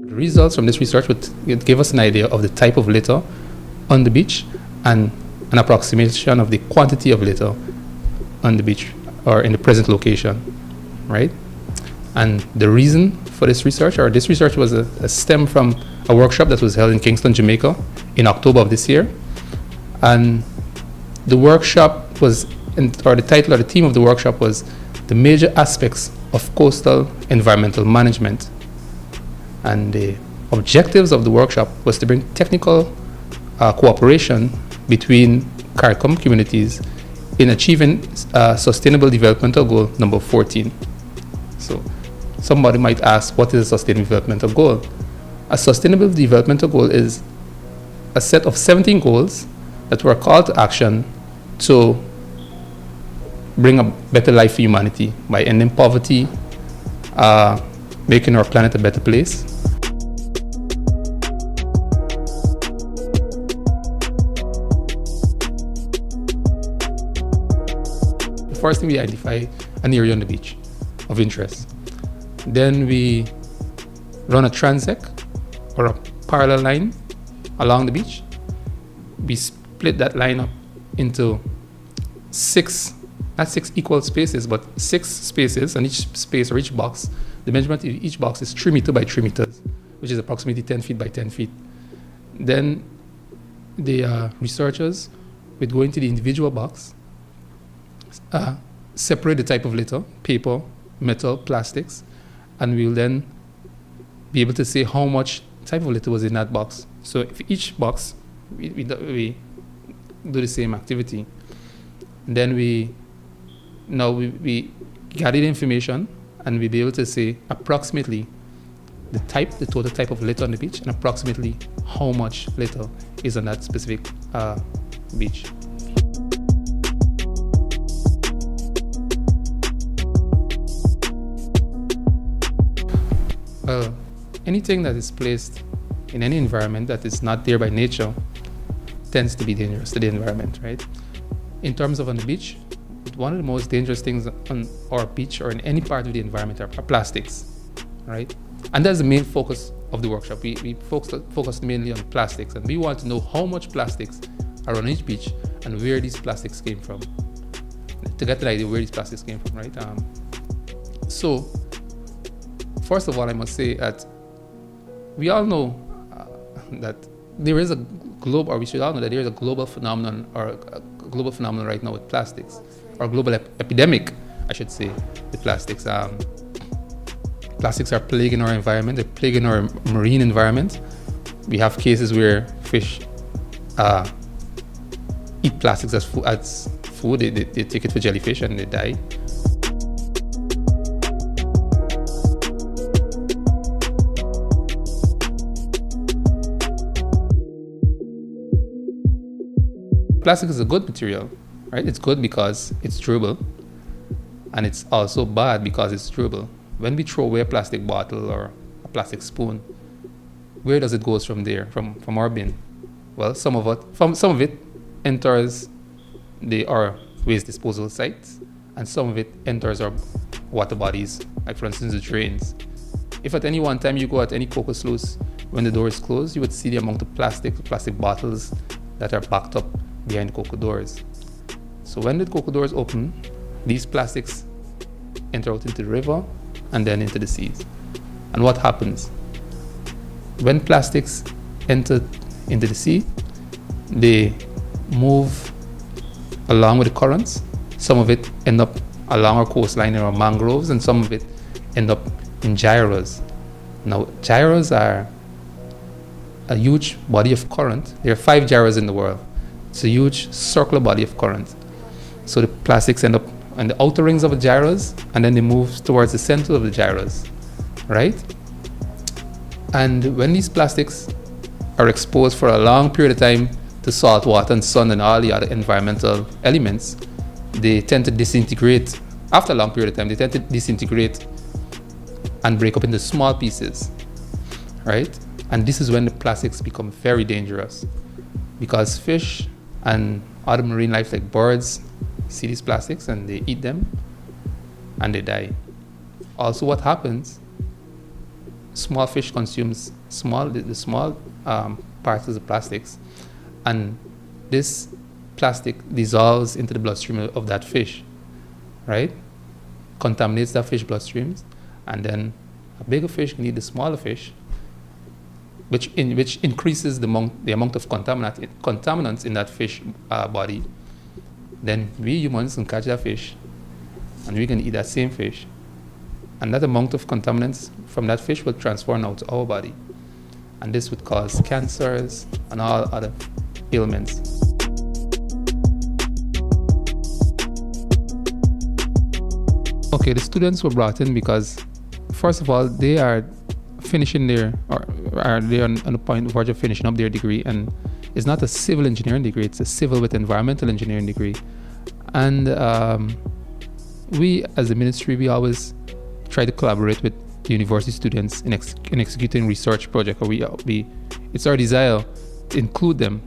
Results from this research would give us an idea of the type of litter on the beach and an approximation of the quantity of litter on the beach or in the present location, right? And the reason for this research was a stem from a workshop that was held in Kingston, Jamaica in October of this year. And the workshop was, the title or the theme of the workshop was the major aspects of coastal environmental management. And the objectives of the workshop was to bring technical cooperation between CARICOM communities in achieving Sustainable Developmental Goal number 14. So somebody might ask, what is a Sustainable Developmental Goal? A Sustainable Developmental Goal is a set of 17 goals that were a call to action to bring a better life for humanity by ending poverty, making our planet a better place. The first thing, we identify an area on the beach of interest. Then we run a transect or a parallel line along the beach. We split that line up into not six equal spaces, but 6 spaces, and each space or each box, the measurement of each box is 3 meters by 3 meters, which is approximately 10 feet by 10 feet. Then the researchers would go into the individual box, separate the type of litter, paper, metal, plastics, and we'll then be able to say how much type of litter was in that box. So if each box, we do the same activity. Then we gather the information, and we'll be able to say approximately the total type of litter on the beach, and approximately how much litter is on that specific beach. Well, anything that is placed in any environment that is not there by nature tends to be dangerous to the environment, right? In terms of on the beach, one of the most dangerous things on our beach or in any part of the environment are plastics, right? And that's the main focus of the workshop. We focused mainly on plastics, and we want to know how much plastics are on each beach and where these plastics came from, to get an idea where these plastics came from, right? So, first of all, I must say that we all know that there is a global, or we should all know that there is a global phenomenon, or a global phenomenon right now with plastics, or global epidemic, I should say, with plastics. Plastics are plaguing our environment, they're plaguing our marine environment. We have cases where fish eat plastics as food, they take it for jellyfish and they die. Plastic is a good material, right? It's good because it's durable, and it's also bad because it's durable. When we throw away a plastic bottle or a plastic spoon, where does it go from there, from our bin? Well, some of it enters our waste disposal sites, and some of it enters our water bodies, like for instance the drains. If at any one time you go at any cocoa sluice, when the door is closed, you would see the amount of plastic bottles that are backed up behind cocoa doors. So when the cocoa doors open, these plastics enter out into the river and then into the seas. And what happens? When plastics enter into the sea, they move along with the currents. Some of it end up along our coastline in our mangroves, and some of it end up in gyres. Now, gyres are a huge body of current. There are 5 gyres in the world. It's a huge circular body of current. So the plastics end up on the outer rings of the gyres, and then they move towards the center of the gyres, right? And when these plastics are exposed for a long period of time to salt water and sun and all the other environmental elements, they tend to disintegrate. After a long period of time, they tend to disintegrate and break up into small pieces, right? And this is when the plastics become very dangerous, because fish and other marine life like birds see these plastics and they eat them and they die. Also, what happens small fish consumes the small particles of plastics, and this plastic dissolves into the bloodstream of that fish, right? Contaminates that fish bloodstreams, and then a bigger fish can eat the smaller fish, which increases the amount of contaminants in that fish body. Then we humans can catch that fish, and we can eat that same fish, and that amount of contaminants from that fish will transfer now to our body, and this would cause cancers and all other ailments. Okay, the students were brought in because, first of all, they are finishing their, or are they on the verge of finishing up their degree, and it's not a civil engineering degree, it's a civil with environmental engineering degree. And we, as a ministry, we always try to collaborate with the university students in executing research projects, or it's our desire to include them.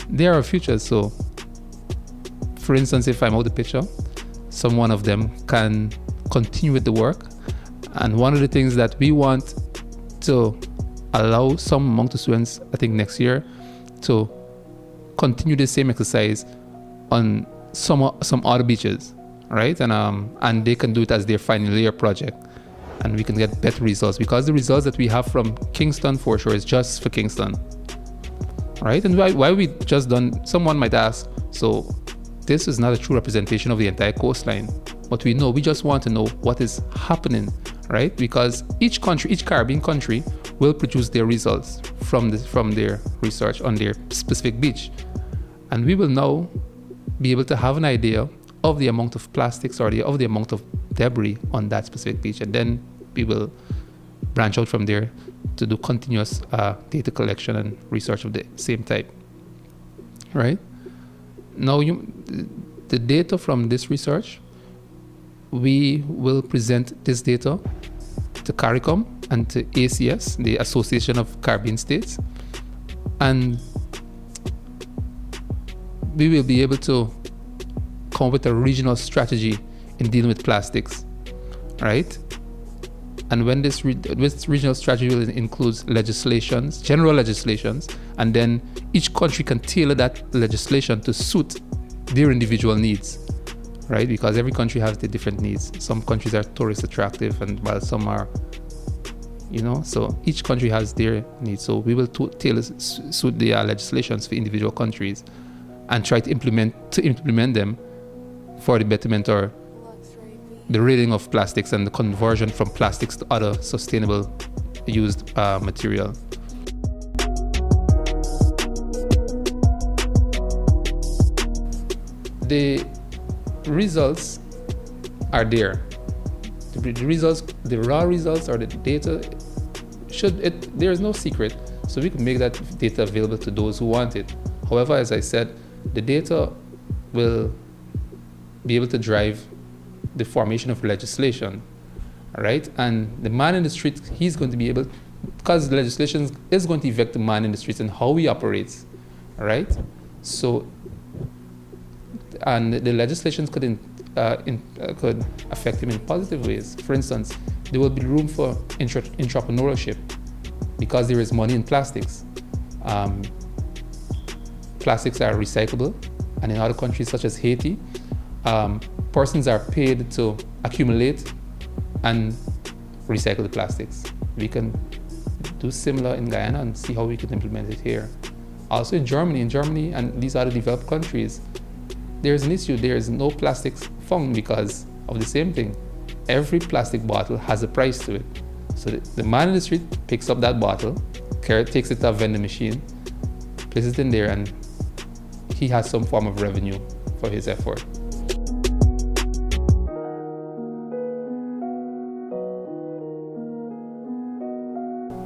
They are our future, so for instance, if I'm out the picture, some one of them can continue with the work. And one of the things that we want to allow some among the students, I think next year, to continue the same exercise on some other beaches, right? And they can do it as their final year project, and we can get better results, because the results that we have from Kingston Foreshore is just for Kingston, right? And why we just done, someone might ask, so this is not a true representation of the entire coastline. But we just want to know what is happening, right? Because each Caribbean country will produce their results from their research on their specific beach. And we will now be able to have an idea of the amount of plastics or of the amount of debris on that specific beach. And then we will branch out from there to do continuous data collection and research of the same type, right? Now, the data from this research, we will present this data to CARICOM and to ACS, the Association of Caribbean States, and we will be able to come up with a regional strategy in dealing with plastics, right? And when this regional strategy will include legislations, general legislations, and then each country can tailor that legislation to suit their individual needs, right? Because every country has their different needs. Some countries are tourist attractive, and while some are, so each country has their needs. So we will tailor suit the legislations for individual countries, and try to implement them for the betterment or the ridding of plastics and the conversion from plastics to other sustainable used material. The results are there. The raw results or the data there is no secret, so we can make that data available to those who want it. However, as I said, the data will be able to drive the formation of legislation, right? And the man in the street, he's going to be able, because the legislation is going to affect the man in the streets and how he operates, right? So, and the legislation could affect him in positive ways. For instance, there will be room for entrepreneurship because there is money in plastics. Plastics are recyclable, and in other countries such as Haiti, persons are paid to accumulate and recycle the plastics. We can do similar in Guyana and see how we can implement it here. Also in Germany and these other developed countries, there's an issue. There is no plastics found because of the same thing. Every plastic bottle has a price to it. So the man in the street picks up that bottle, takes it to a vending machine, places it in there, and he has some form of revenue for his effort.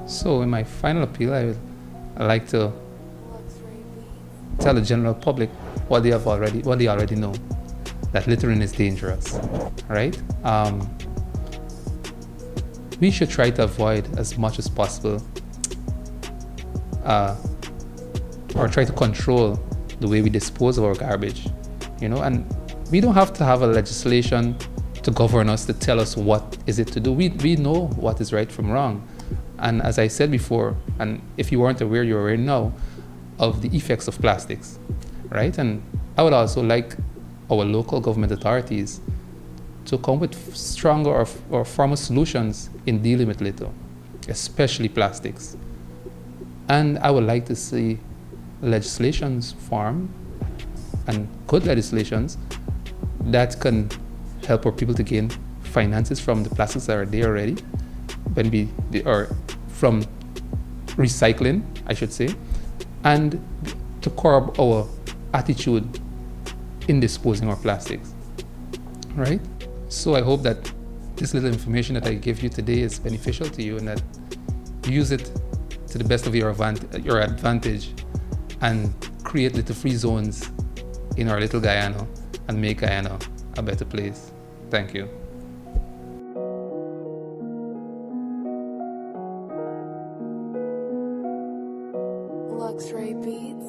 So in my final appeal, I would like to tell the general public what they already know, that littering is dangerous, right? We should try to avoid as much as possible, or try to control the way we dispose of our garbage, and we don't have to have a legislation to govern us, to tell us what is it to do. We know what is right from wrong. And as I said before, and if you weren't aware, you're aware now of the effects of plastics, right? And I would also like our local government authorities to come with stronger or firmer solutions in dealing with litter, especially plastics. And I would like to see legislations formed, and good legislations that can help our people to gain finances from the plastics that are there already, or from recycling, I should say, and to curb our attitude in disposing our plastics, right? So I hope that this little information that I give you today is beneficial to you and that you use it to the best of your advantage and create little free zones in our little Guyana and make Guyana a better place. Thank you. Luxray Beats.